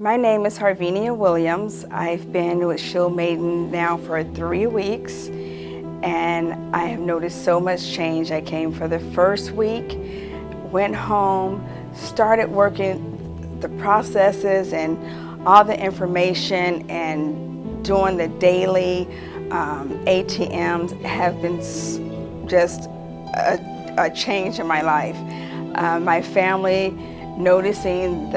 My name is Harviena Williams. I've been with Shield Maiden now for 3 weeks, and I have noticed so much change. I came for the first week, went home, started working the processes and all the information and doing the daily ATMs have been just a change in my life. My family noticing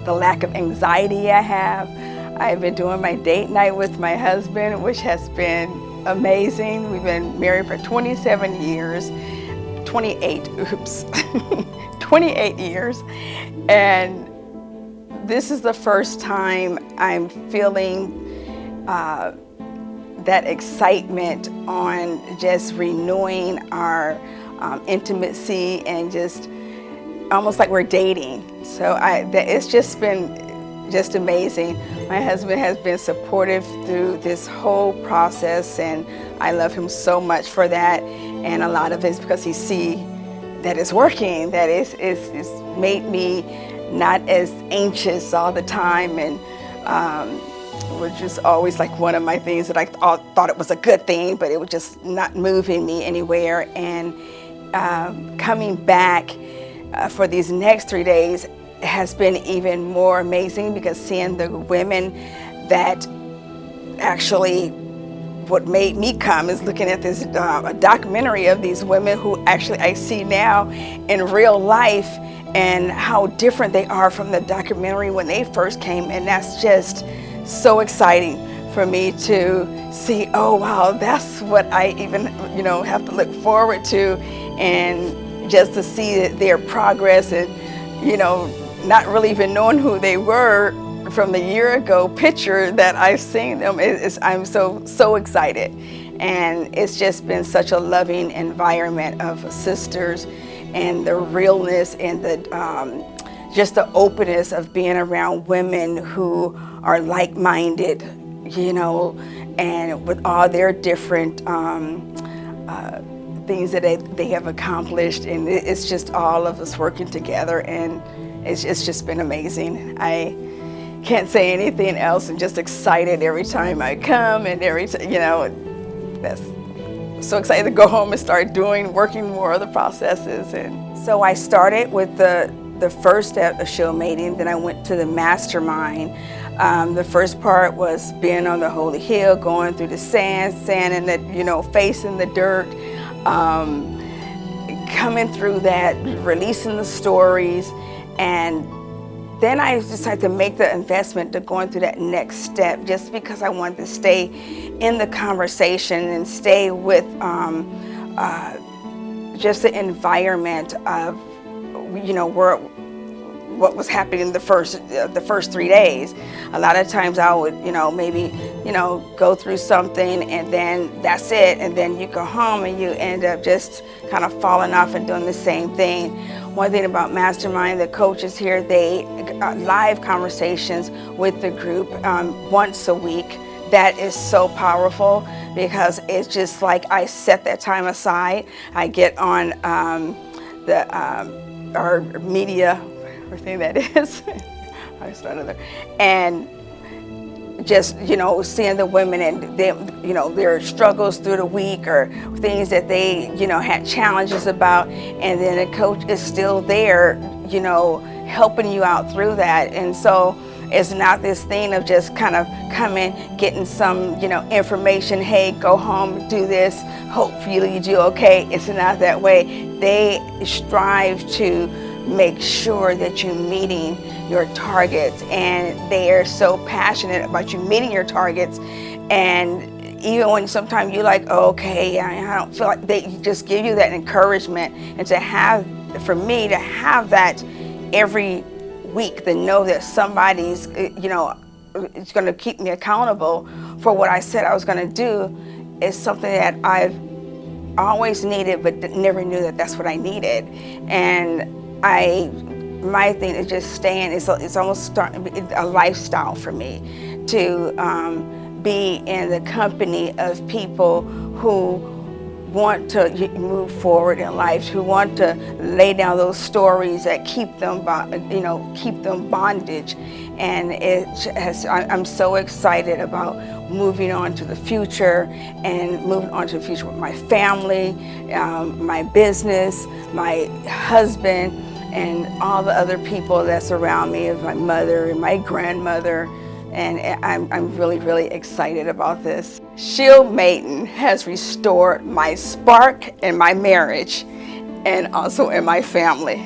the lack of anxiety I have. I've been doing my date night with my husband, which has been amazing. We've been married for 27 years, 28 years. And this is the first time I'm feeling that excitement on just renewing our intimacy and just almost like we're dating. So it's just been just amazing. My husband has been supportive through this whole process, and I love him so much for that. And a lot of it is because he sees that it's working, that it's made me not as anxious all the time, and which is always like one of my things that I thought it was a good thing, but it was just not moving me anywhere. And coming back for these next 3 days has been even more amazing, because seeing the women that actually, what made me come is looking at this a documentary of these women who actually I see now in real life, and how different they are from the documentary when they first came. And that's just so exciting for me to see, oh wow, that's what I even have to look forward to, and just to see their progress, and not really even knowing who they were from the year ago picture that I've seen them. I'm so excited, and it's just been such a loving environment of sisters, and the realness and the just the openness of being around women who are like-minded, and with all their different things that they have accomplished, and it's just all of us working together, and it's just been amazing. I can't say anything else. I'm just excited every time I come, and that's so excited to go home and start working more of the processes. And so I started with the first step of Shield Maiden, then I went to the mastermind. The first part was being on the holy hill, going through the sand and the facing the dirt, coming through that, releasing the stories. And then I decided to make the investment to going through that next step, just because I wanted to stay in the conversation and stay with just the environment of what was happening the first 3 days. A lot of times I would maybe go through something, and then that's it, and then you go home and you end up just kind of falling off and doing the same thing. One thing about Mastermind, the coaches here, they live conversations with the group once a week. That is so powerful, because it's just like I set that time aside. I get on our media, or thing that is, I started there, and just seeing the women and their struggles through the week, or things that they had challenges about, and then a coach is still there helping you out through that. And so it's not this thing of just kind of coming, getting some information, hey, go home, do this, hopefully you do okay. It's not that way. They strive to make sure that you're meeting your targets, and they are so passionate about you meeting your targets. And even when sometimes you're like, oh, okay, I don't feel like, they just give you that encouragement. And for me to have that every week, to know that somebody's is going to keep me accountable for what I said I was going to do, is something that I've always needed, but never knew that that's what I needed. And my thing is just staying. It's almost starting to be a lifestyle for me to be in the company of people who want to move forward in life, who want to lay down those stories that keep them, keep them bondage. And I'm so excited about moving on to the future and moving on to the future with my family, my business, my husband, and all the other people that's around me, my mother and my grandmother. And I'm really, really excited about this. Shield Maiden has restored my spark in my marriage and also in my family.